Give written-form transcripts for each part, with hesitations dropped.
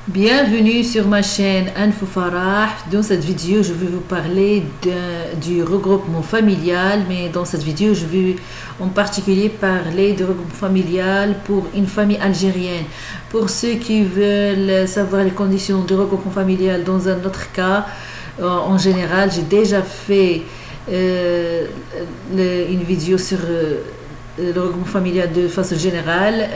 Bienvenue sur ma chaîne Anfou Farah. Dans cette vidéo, je vais vous parler du regroupement familial, mais dans cette vidéo, je vais en particulier parler du regroupement familial pour une famille algérienne. Pour ceux qui veulent savoir les conditions du regroupement familial dans un autre cas, en général, j'ai déjà fait une vidéo sur le regroupement familial de façon générale.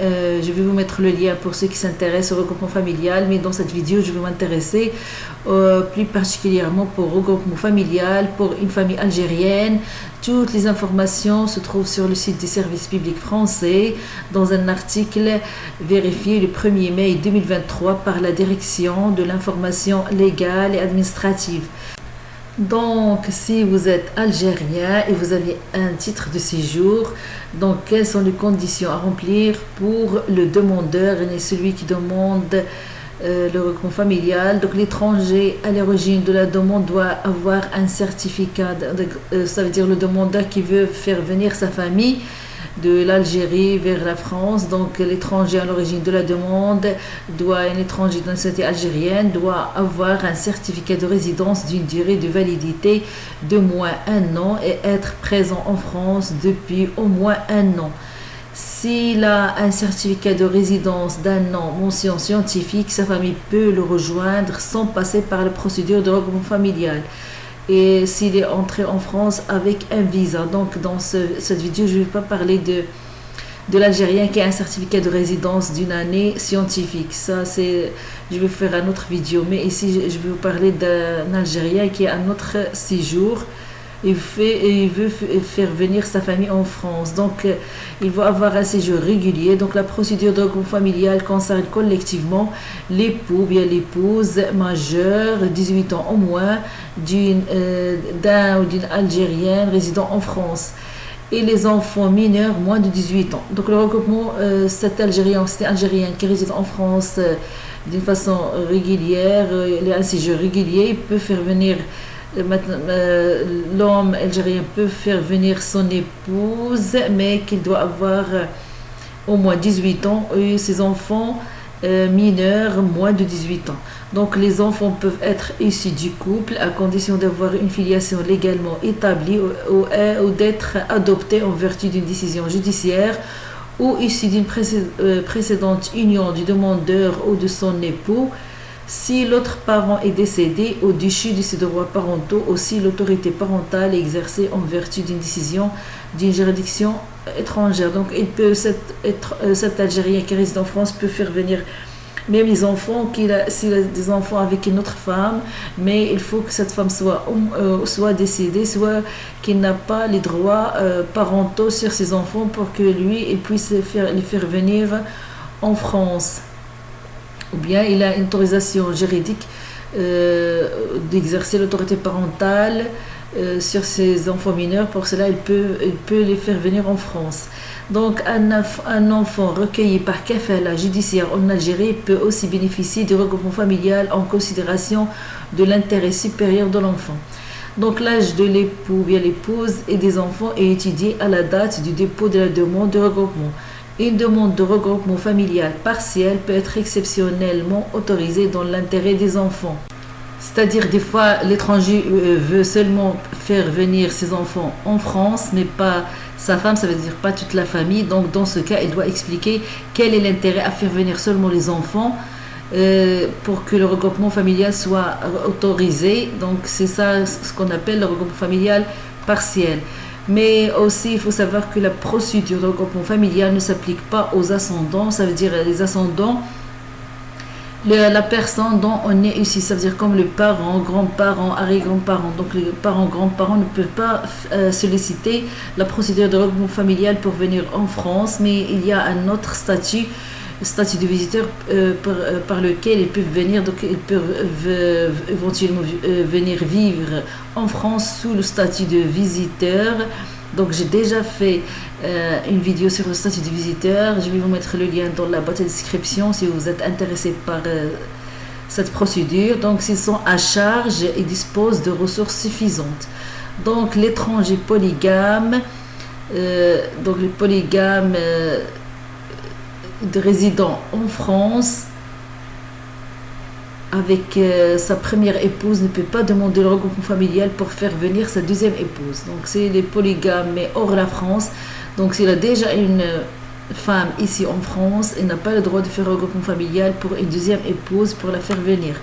Je vais vous mettre le lien pour ceux qui s'intéressent au regroupement familial, mais dans cette vidéo, je vais m'intéresser plus particulièrement pour regroupement familial pour une famille algérienne. Toutes les informations se trouvent sur le site des services publics français dans un article vérifié le 1er mai 2023 par la direction de l'information légale et administrative. Donc, si vous êtes algérien et vous avez un titre de séjour, donc quelles sont les conditions à remplir pour le demandeur et celui qui demande le regroupement familial? Donc, l'étranger à l'origine de la demande doit avoir un certificat, ça veut dire le demandeur qui veut faire venir sa famille de l'Algérie vers la France. Donc l'étranger à l'origine de la demande un étranger de nationalité algérienne doit avoir un certificat de résidence d'une durée de validité de moins 1 an et être présent en France depuis au moins 1 an. S'il a un certificat de résidence d'1 an mention scientifique, sa famille peut le rejoindre sans passer par la procédure de regroupement familial. Et s'il est entré en France avec un visa. Donc dans cette vidéo, je ne vais pas parler de l'Algérien qui a un certificat de résidence d'une année scientifique. Je vais faire une autre vidéo. Mais ici, je vais vous parler d'un Algérien qui a un autre séjour. Il veut faire venir sa famille en France. Donc, il va avoir un séjour régulier. Donc, la procédure de regroupement familial concerne collectivement l'époux, bien l'épouse majeure, 18 ans au moins, d'un ou d'une Algérienne résidant en France, et les enfants mineurs moins de 18 ans. Donc, le regroupement, cet Algérien qui réside en France d'une façon régulière, il a un séjour régulier, il peut faire venir. L'homme algérien peut faire venir son épouse, mais qu'il doit avoir au moins 18 ans, et ses enfants mineurs moins de 18 ans. Donc les enfants peuvent être issus du couple à condition d'avoir une filiation légalement établie ou d'être adoptés en vertu d'une décision judiciaire, ou issus d'une précédente union du demandeur ou de son époux. Si l'autre parent est décédé ou déchu de ses droits parentaux, ou si l'autorité parentale est exercée en vertu d'une décision d'une juridiction étrangère. Donc, cet Algérien qui réside en France peut faire venir même les enfants, s'il a des enfants avec une autre femme, mais il faut que cette femme soit décédée, soit qu'il n'a pas les droits parentaux sur ses enfants pour que lui, il puisse les faire venir en France. Ou bien il a une autorisation juridique d'exercer l'autorité parentale sur ses enfants mineurs. Pour cela, il peut les faire venir en France. Donc, un enfant recueilli par kafala judiciaire en Algérie peut aussi bénéficier du regroupement familial en considération de l'intérêt supérieur de l'enfant. Donc, l'âge de l'époux, bien l'épouse et des enfants est étudié à la date du dépôt de la demande de regroupement. Une demande de regroupement familial partiel peut être exceptionnellement autorisée dans l'intérêt des enfants. C'est-à-dire, des fois, l'étranger veut seulement faire venir ses enfants en France, mais pas sa femme, ça veut dire pas toute la famille. Donc, dans ce cas, il doit expliquer quel est l'intérêt à faire venir seulement les enfants pour que le regroupement familial soit autorisé. Donc, c'est ça ce qu'on appelle le regroupement familial partiel. Mais aussi, il faut savoir que la procédure de regroupement familial ne s'applique pas aux ascendants. Ça veut dire les ascendants, la personne dont on est ici, ça veut dire comme les parents, grands-parents, arrière-grands-parents. Donc les parents, grands-parents ne peuvent pas solliciter la procédure de regroupement familial pour venir en France, mais il y a un autre statut de visiteur par lequel ils peuvent venir. Donc ils peuvent éventuellement venir vivre en France sous le statut de visiteur. Donc j'ai déjà fait une vidéo sur le statut de visiteur. Je vais vous mettre le lien dans la boîte de description si vous êtes intéressé par cette procédure. Donc s'ils sont à charge, ils disposent de ressources suffisantes. Donc l'étranger polygame, donc les polygames de résidents en France avec sa première épouse ne peut pas demander le regroupement familial pour faire venir sa deuxième épouse. Donc c'est les polygames, mais hors la France. Donc s'il a déjà une femme ici en France, il n'a pas le droit de faire un regroupement familial pour une deuxième épouse pour la faire venir.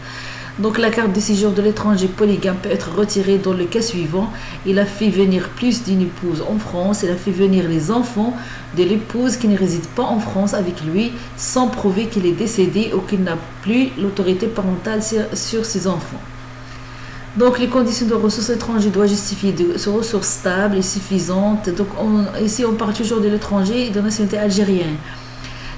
Donc la carte de séjour de l'étranger polygame peut être retirée dans le cas suivant. Il a fait venir plus d'une épouse en France, il a fait venir les enfants de l'épouse qui ne réside pas en France avec lui sans prouver qu'il est décédé ou qu'il n'a plus l'autorité parentale sur ses enfants. Donc les conditions de ressources étrangères doivent justifier de ressources stables et suffisantes. Donc ici on parle toujours de l'étranger et de nationalité algérienne.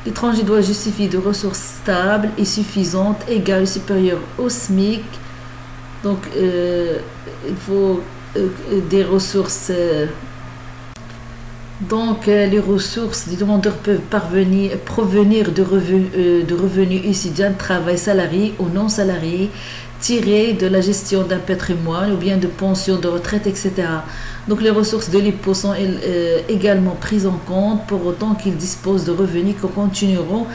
L'étranger doit justifier de ressources stables et suffisantes, égales ou supérieures au SMIC. Donc, il faut des ressources. Les ressources des demandeurs peuvent provenir de revenus issus d'un travail salarié ou non salarié, tirés de la gestion d'un patrimoine ou bien de pension de retraite, etc. Donc les ressources de l'époux sont également prises en compte pour autant qu'il dispose de revenus qui continueront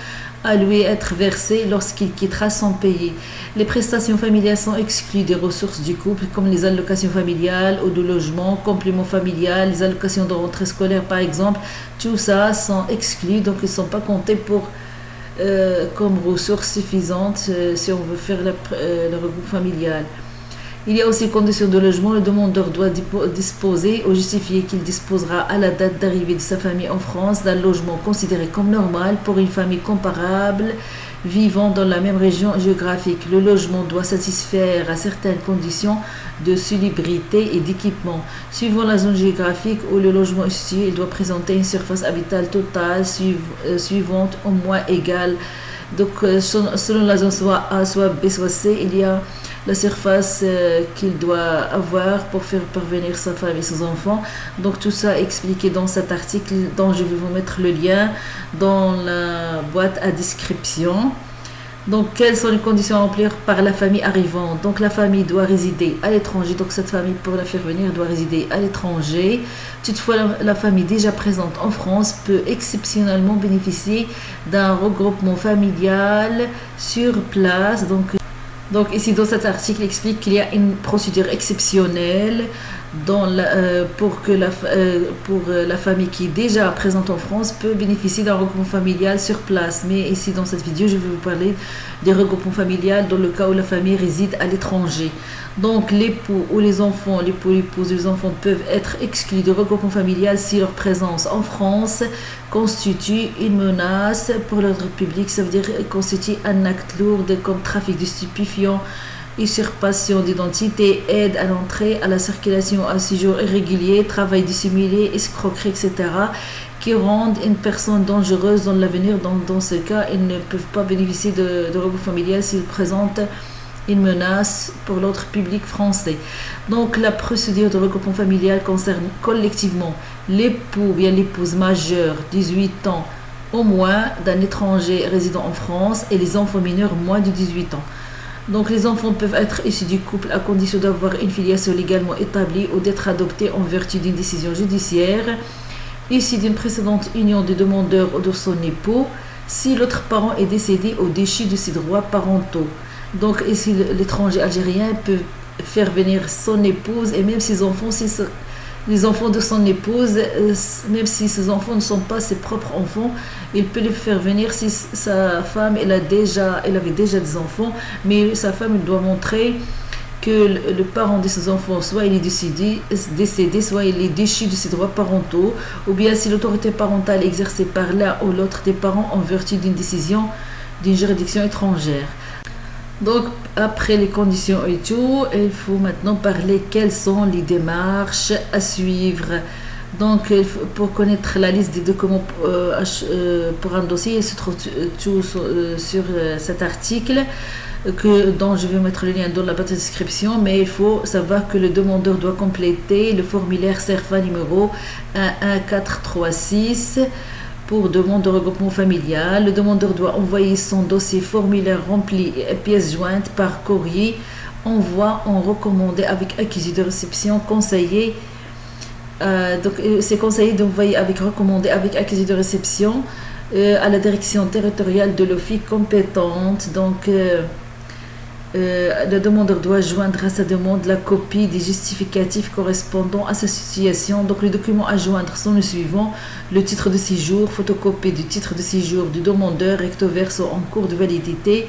à lui être versés lorsqu'il quittera son pays. Les prestations familiales sont exclues des ressources du couple comme les allocations familiales ou de logement, compléments familiales, les allocations de rentrée scolaire par exemple. Tout ça sont exclus, donc ils ne sont pas comptés comme ressources suffisantes si on veut faire le regroupement familial. Il y a aussi conditions de logement. Le demandeur doit disposer ou justifier qu'il disposera à la date d'arrivée de sa famille en France d'un logement considéré comme normal pour une famille comparable vivant dans la même région géographique. Le logement doit satisfaire à certaines conditions de salubrité et d'équipement. Suivant la zone géographique où le logement est situé, il doit présenter une surface habitable totale suivante au moins égale. Donc selon la zone soit A, soit B, soit C, il y a la surface qu'il doit avoir pour faire parvenir sa femme et ses enfants. Donc tout ça est expliqué dans cet article dont je vais vous mettre le lien dans la boîte à description. Donc quelles sont les conditions à remplir par la famille arrivante? Donc la famille doit résider à l'étranger, donc cette famille pour la faire venir doit résider à l'étranger. Toutefois la famille déjà présente en France peut exceptionnellement bénéficier d'un regroupement familial sur place. Donc ici dans cet article il explique qu'il y a une procédure exceptionnelle pour la famille qui est déjà présente en France peut bénéficier d'un regroupement familial sur place. Mais ici dans cette vidéo je vais vous parler des regroupements familiaux dans le cas où la famille réside à l'étranger. Donc l'époux ou les enfants, l'épouse et les enfants peuvent être exclus de regroupement familial si leur présence en France constitue une menace pour l'ordre public. Ça veut dire constitue un acte lourd comme trafic de stupéfiants, usurpation d'identité, aide à l'entrée, à la circulation, à séjour irrégulier, travail dissimulé, escroquerie, etc. qui rendent une personne dangereuse dans l'avenir. Dans ce cas, ils ne peuvent pas bénéficier de regroupement familial s'ils présentent une menace pour l'ordre public français. Donc la procédure de regroupement familial concerne collectivement l'époux, bien l'épouse majeure, 18 ans au moins, d'un étranger résidant en France et les enfants mineurs moins de 18 ans. Donc les enfants peuvent être issus du couple à condition d'avoir une filiation légalement établie ou d'être adoptés en vertu d'une décision judiciaire, issus d'une précédente union de demandeur ou de son époux, si l'autre parent est décédé ou déchu de ses droits parentaux. Donc ici l'étranger algérien peut faire venir son épouse et même ses enfants, les enfants de son épouse, même si ses enfants ne sont pas ses propres enfants, il peut les faire venir si sa femme elle avait déjà des enfants, mais sa femme elle doit montrer que le parent de ses enfants soit il est décédé, soit il est déchu de ses droits parentaux, ou bien si l'autorité parentale est exercée par l'un ou l'autre des parents en vertu d'une décision d'une juridiction étrangère. Donc, après les conditions et tout, il faut maintenant parler quelles sont les démarches à suivre. Donc, pour connaître la liste des documents pour un dossier, il se trouve tout sur cet article dont je vais mettre le lien dans la boîte de description. Mais il faut savoir que le demandeur doit compléter le formulaire CERFA numéro 11436 pour demande de regroupement familial. Le demandeur doit envoyer son dossier formulaire rempli et pièces jointes par courrier, envoi en recommandé avec accusé de réception conseillé. Donc c'est conseillé d'envoyer avec recommandé avec accusé de réception à la direction territoriale de l'OFII compétente. Donc Le demandeur doit joindre à sa demande la copie des justificatifs correspondant à sa situation. Donc les documents à joindre sont les suivants: le titre de séjour, photocopie du titre de séjour du demandeur recto verso en cours de validité,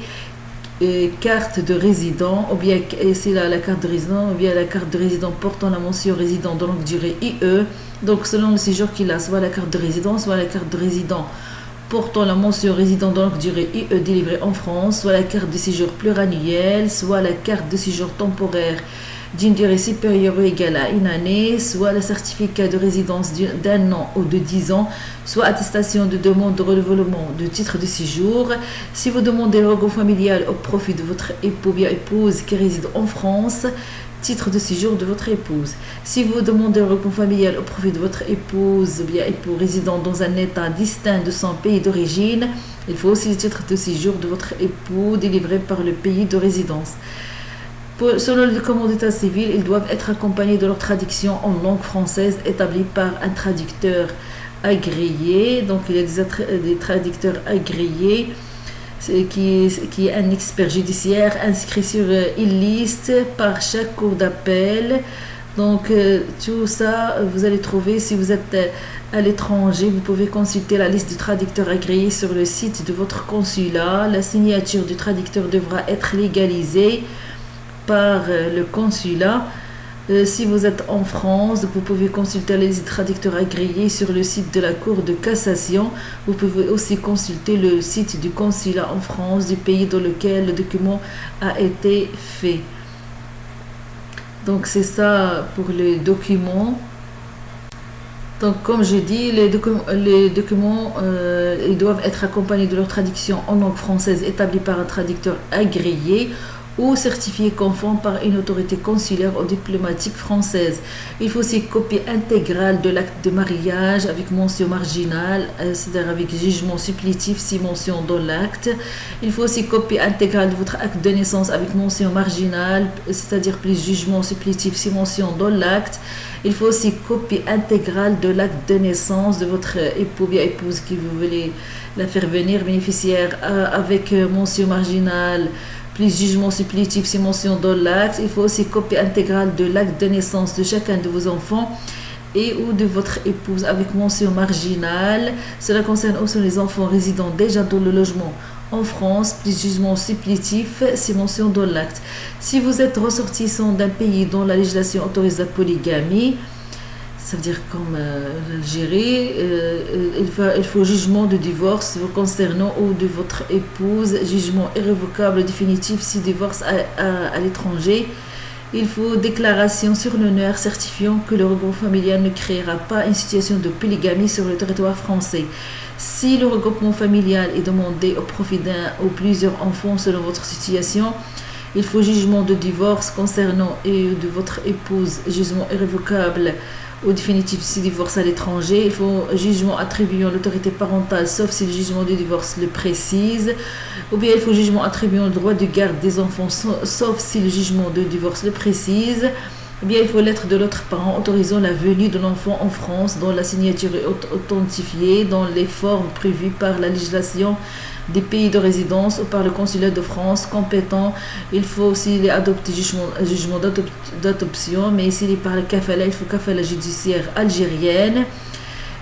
carte de résident, ou bien c'est la carte de résident, ou bien la carte de résident portant la mention résident de longue durée IE. Donc selon le séjour qu'il a, soit la carte de résident, soit la carte de résident portant la mention résident de longue durée IE délivrée en France, soit la carte de séjour pluriannuelle, soit la carte de séjour temporaire d'une durée supérieure ou égale à une année, soit le certificat de résidence d'un an ou de 10 ans, soit attestation de demande de renouvellement de titre de séjour. Si vous demandez le regroupement familial au profit de votre époux ou bien épouse qui réside en France, titre de séjour de votre épouse. Si vous demandez le regroupement familial au profit de votre épouse ou bien époux résidant dans un état distinct de son pays d'origine, il faut aussi le titre de séjour de votre époux délivré par le pays de résidence. Selon le document d'état civil, ils doivent être accompagnés de leur traduction en langue française établie par un traducteur agréé. Donc il y a des traducteurs agréés qui est un expert judiciaire inscrit sur une liste par chaque cour d'appel. Donc tout ça, vous allez trouver si vous êtes à l'étranger. Vous pouvez consulter la liste du traducteur agréé sur le site de votre consulat. La signature du traducteur devra être légalisée par le consulat. Si vous êtes en France, vous pouvez consulter la liste de traducteurs agréés sur le site de la Cour de cassation. Vous pouvez aussi consulter le site du consulat en France du pays dans lequel le document a été fait. Donc c'est ça pour les documents. Donc comme je dis, les documents ils doivent être accompagnés de leur traduction en langue française établie par un traducteur agréé ou certifié conforme par une autorité consulaire ou diplomatique française. Il faut aussi copie intégrale de l'acte de mariage avec mention marginale, c'est-à-dire avec jugement supplétif si mention dans l'acte. Il faut aussi copie intégrale de votre acte de naissance avec mention marginale, c'est-à-dire plus jugement supplétif si mention dans l'acte. Il faut aussi copie intégrale de l'acte de naissance de votre époux ou épouse qui vous voulez la faire venir bénéficiaire avec mention marginale plus jugement supplétif si mention dans l'acte. Il faut aussi copie intégrale de l'acte de naissance de chacun de vos enfants et ou de votre épouse avec mention marginale. Cela concerne aussi les enfants résidant déjà dans le logement en France, plus jugement supplétif si mention dans l'acte. Si vous êtes ressortissant d'un pays dont la législation autorise la polygamie, ça veut dire comme l'Algérie, il faut jugement de divorce vous concernant ou de votre épouse, jugement irrévocable définitif si divorce à l'étranger. Il faut déclaration sur l'honneur certifiant que le regroupement familial ne créera pas une situation de polygamie sur le territoire français. Si le regroupement familial est demandé au profit d'un ou plusieurs enfants selon votre situation, il faut jugement de divorce concernant et de votre épouse, jugement irrévocable au définitif si divorce à l'étranger. Il faut jugement attribuant l'autorité parentale sauf si le jugement de divorce le précise, ou bien il faut jugement attribuant le droit de garde des enfants sauf si le jugement de divorce le précise, ou bien il faut lettre de l'autre parent autorisant la venue de l'enfant en France dont la signature est authentifiée dans les formes prévues par la législation des pays de résidence ou par le consulat de France compétent. Il faut aussi adopter jugement d'adoption, mais s'il est par le kafala, il faut kafala judiciaire algérienne.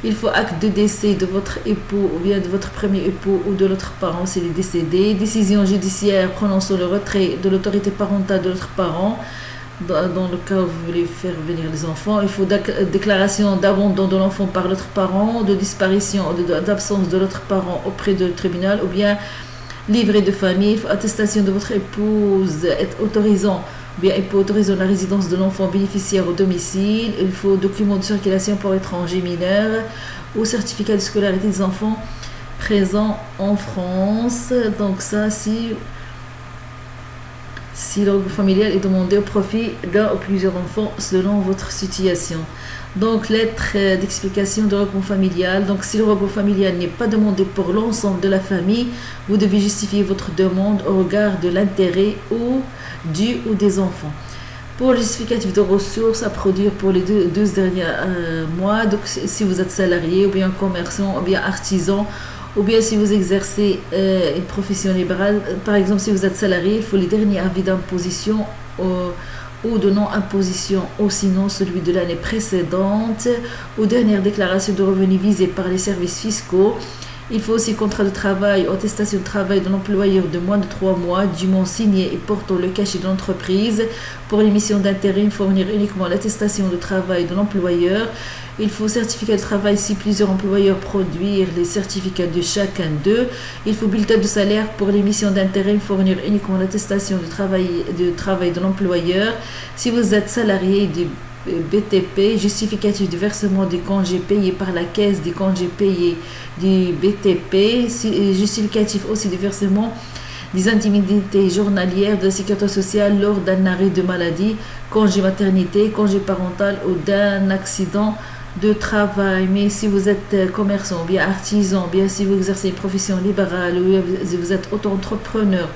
Il faut acte de décès de votre époux ou bien de votre premier époux ou de l'autre parent s'il est décédé. Décision judiciaire prononçant le retrait de l'autorité parentale de l'autre parent dans le cas où vous voulez faire venir les enfants. Il faut déclaration d'abandon de l'enfant par l'autre parent, de disparition ou d'absence de l'autre parent auprès du tribunal, ou bien livret de famille. Il faut attestation de votre épouse autorisant la résidence de l'enfant bénéficiaire au domicile. Il faut document de circulation pour étrangers mineurs ou certificat de scolarité des enfants présents en France. Donc ça, si le regroupement familial est demandé au profit d'un ou plusieurs enfants selon votre situation. Donc lettre d'explication de regroupement familial. Donc si le regroupement familial n'est pas demandé pour l'ensemble de la famille, vous devez justifier votre demande au regard de l'intérêt du ou des enfants. Pour le justificatif de ressources à produire pour les 12 derniers mois, donc si vous êtes salarié ou bien commerçant ou bien artisan ou bien si vous exercez une profession libérale. Par exemple, si vous êtes salarié, il faut les derniers avis d'imposition ou de non-imposition, ou sinon celui de l'année précédente, ou dernière déclaration de revenus visée par les services fiscaux. Il faut aussi contrat de travail ou attestation de travail de l'employeur de moins de 3 mois, dûment signé et portant le cachet de l'entreprise. Pour les missions d'intérim, fournir uniquement l'attestation de travail de l'employeur. Il faut certificat de travail si plusieurs employeurs produisent les certificats de chacun d'eux. Il faut bulletin de salaire pour les missions d'intérim, fournir uniquement l'attestation de travail de l'employeur. Si vous êtes salarié du BTP, justificatif de versement des congés payés par la caisse des congés payés du BTP, justificatif aussi de versement des indemnités journalières de la sécurité sociale lors d'un arrêt de maladie, congé maternité, congé parental ou d'un accident de travail. Mais si vous êtes commerçant, bien artisan, bien si vous exercez une profession libérale ou si vous êtes auto-entrepreneur,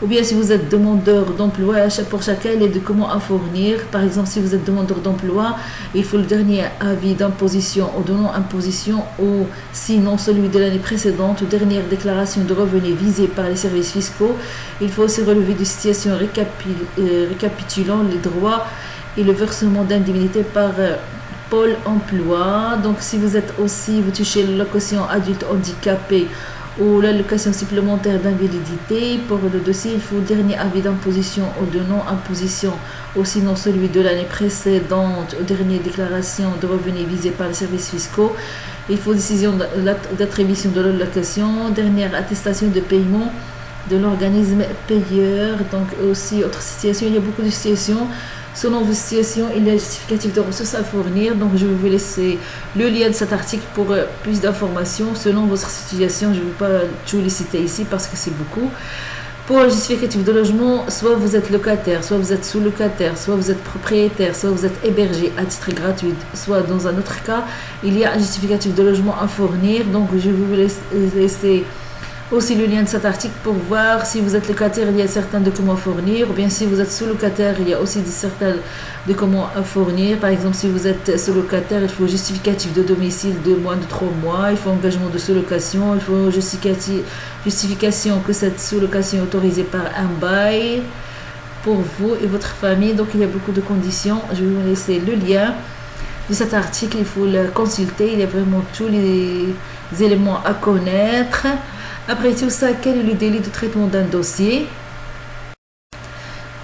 ou bien si vous êtes demandeur d'emploi, pour chacun il est de comment à fournir. Par exemple, si vous êtes demandeur d'emploi, il faut le dernier avis d'imposition ou de non-imposition, ou sinon celui de l'année précédente, ou dernière déclaration de revenus visée par les services fiscaux. Il faut aussi relever des situations récapitulant les droits et le versement d'indemnités par Pôle emploi. Donc si vous touchez l'allocation adulte handicapé ou l'allocation supplémentaire d'invalidité, pour le dossier, il faut le dernier avis d'imposition ou de non-imposition, ou sinon celui de l'année précédente, ou dernière déclaration de revenus visée par les services fiscaux. Il faut décision d'attribution de l'allocation, dernière attestation de paiement de l'organisme payeur. Donc aussi, autre situation, il y a beaucoup de situations. Selon vos situations, il y a un justificatif de ressources à fournir. Donc, je vais vous laisser le lien de cet article pour plus d'informations. Selon votre situation, je ne vais pas tout les citer ici parce que c'est beaucoup. Pour le justificatif de logement, soit vous êtes locataire, soit vous êtes sous-locataire, soit vous êtes propriétaire, soit vous êtes hébergé à titre gratuit, soit dans un autre cas, il y a un justificatif de logement à fournir. Donc, je vais vous laisser aussi le lien de cet article pour voir si vous êtes locataire, il y a certains documents à fournir, ou bien si vous êtes sous-locataire, il y a aussi certains documents à fournir. Par exemple, si vous êtes sous-locataire, il faut justificatif de domicile de moins de 3 mois, il faut engagement de sous-location, il faut justification que cette sous-location est autorisée par un bail pour vous et votre famille. Donc il y a beaucoup de conditions. Je vais vous laisser le lien de cet article, il faut le consulter, il y a vraiment tous les éléments à connaître. Après tout ça, quel est le délai de traitement d'un dossier?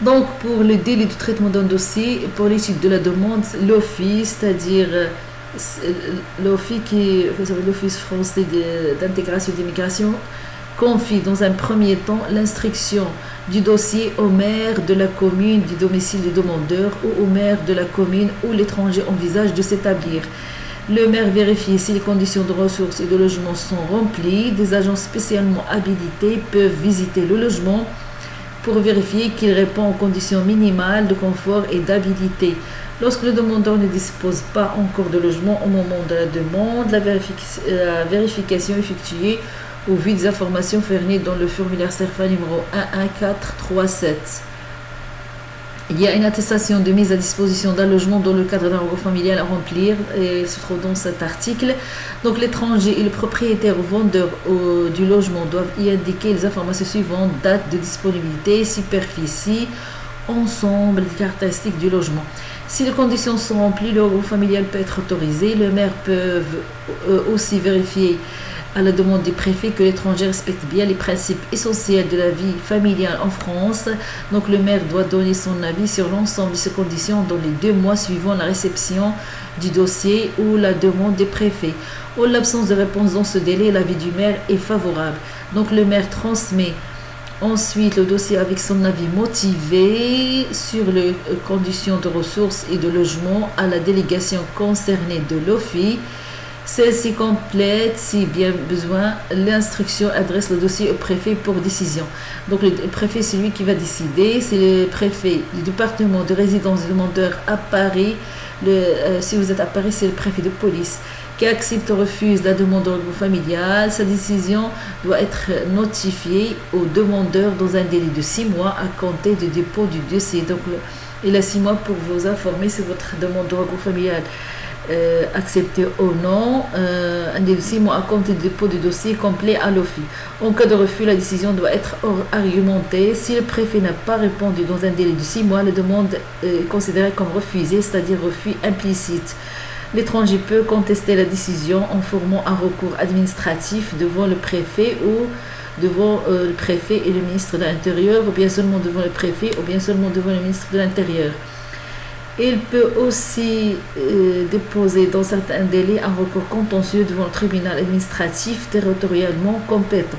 Donc, pour le délai de traitement d'un dossier, pour l'étude de la demande, l'Office, c'est-à-dire l'Office français d'intégration et d'immigration, confie dans un premier temps l'instruction du dossier au maire de la commune du domicile du demandeur ou au maire de la commune où l'étranger envisage de s'établir. Le maire vérifie si les conditions de ressources et de logement sont remplies. Des agents spécialement habilités peuvent visiter le logement pour vérifier qu'il répond aux conditions minimales de confort et d'habilité. Lorsque le demandeur ne dispose pas encore de logement au moment de la demande, la vérification effectuée au vu des informations fournies dans le formulaire CERFA numéro 11437. Il y a une attestation de mise à disposition d'un logement dans le cadre d'un regroupement familial à remplir et il se trouve dans cet article. Donc l'étranger et le propriétaire ou vendeur du logement doivent y indiquer les informations suivantes: date de disponibilité, superficie, ensemble des caractéristiques du logement. Si les conditions sont remplies, le regroupement familial peut être autorisé. Le maire peut aussi vérifier à la demande des préfets que l'étranger respecte bien les principes essentiels de la vie familiale en France. Donc le maire doit donner son avis sur l'ensemble de ces conditions dans les 2 mois suivant la réception du dossier ou la demande des préfets. En l'absence de réponse dans ce délai, l'avis du maire est favorable. Donc le maire transmet ensuite le dossier avec son avis motivé sur les conditions de ressources et de logement à la délégation concernée de l'OFII. Celle-ci complète, si bien besoin, l'instruction, adresse le dossier au préfet pour décision. Donc le préfet, c'est lui qui va décider. C'est le préfet du département de résidence du demandeur à Paris. Si vous êtes à Paris, c'est le préfet de police qui accepte ou refuse la demande de regroupement familial. Sa décision doit être notifiée au demandeur dans un délai de 6 mois à compter du dépôt du dossier. Donc il a 6 mois pour vous informer si votre demande de regroupement familial accepter ou non un délai de 6 mois à compter du dépôt du dossier complet à l'OFI. En cas de refus, la décision doit être argumentée. Si le préfet n'a pas répondu dans un délai de 6 mois, la demande est considérée comme refusée, c'est-à-dire refus implicite. L'étranger peut contester la décision en formant un recours administratif devant le préfet ou devant le préfet et le ministre de l'Intérieur, ou bien seulement devant le préfet, ou bien seulement devant le ministre de l'Intérieur. Il peut aussi déposer dans certains délais un recours contentieux devant le tribunal administratif territorialement compétent.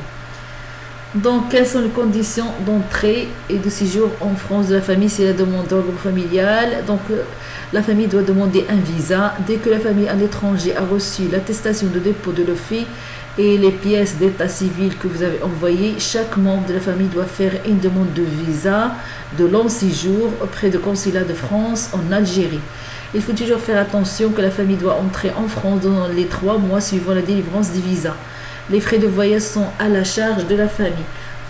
Donc, quelles sont les conditions d'entrée et de séjour en France de la famille si la demande d'ordre familial? Donc, la famille doit demander un visa. Dès que la famille à l'étranger a reçu l'attestation de dépôt de l'OFI et les pièces d'état civil que vous avez envoyées, chaque membre de la famille doit faire une demande de visa de long séjour auprès du consulat de France en Algérie. Il faut toujours faire attention que la famille doit entrer en France dans les 3 mois suivant la délivrance du visa. Les frais de voyage sont à la charge de la famille.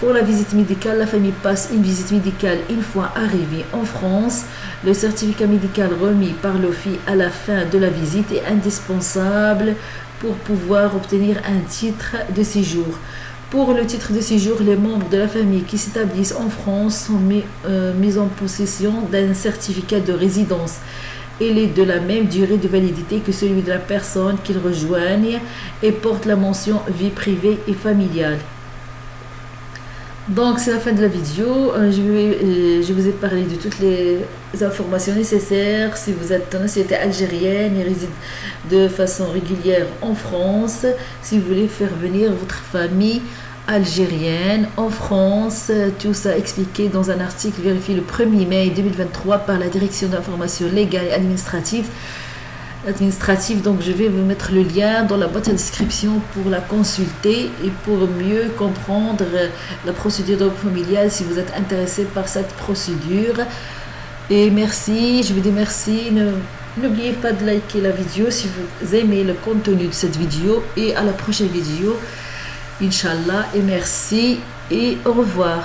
Pour la visite médicale, la famille passe une visite médicale une fois arrivée en France. Le certificat médical remis par l'OFI à la fin de la visite est indispensable pour pouvoir obtenir un titre de séjour. Pour le titre de séjour, les membres de la famille qui s'établissent en France sont mis en possession d'un certificat de résidence. Il est de la même durée de validité que celui de la personne qu'ils rejoignent et porte la mention vie privée et familiale. Donc c'est la fin de la vidéo. Je vous ai parlé de toutes les informations nécessaires. Si vous êtes en nationalité algérienne et réside de façon régulière en France, si vous voulez faire venir votre famille algérienne en France, tout ça expliqué dans un article vérifié le 1er mai 2023 par la Direction d'information légale et administrative. Donc je vais vous mettre le lien dans la boîte de description pour la consulter et pour mieux comprendre la procédure d'ordre familial si vous êtes intéressé par cette procédure. Et merci, je vous dis merci. N'oubliez pas de liker la vidéo si vous aimez le contenu de cette vidéo, et à la prochaine vidéo, Inch'Allah, et merci et au revoir.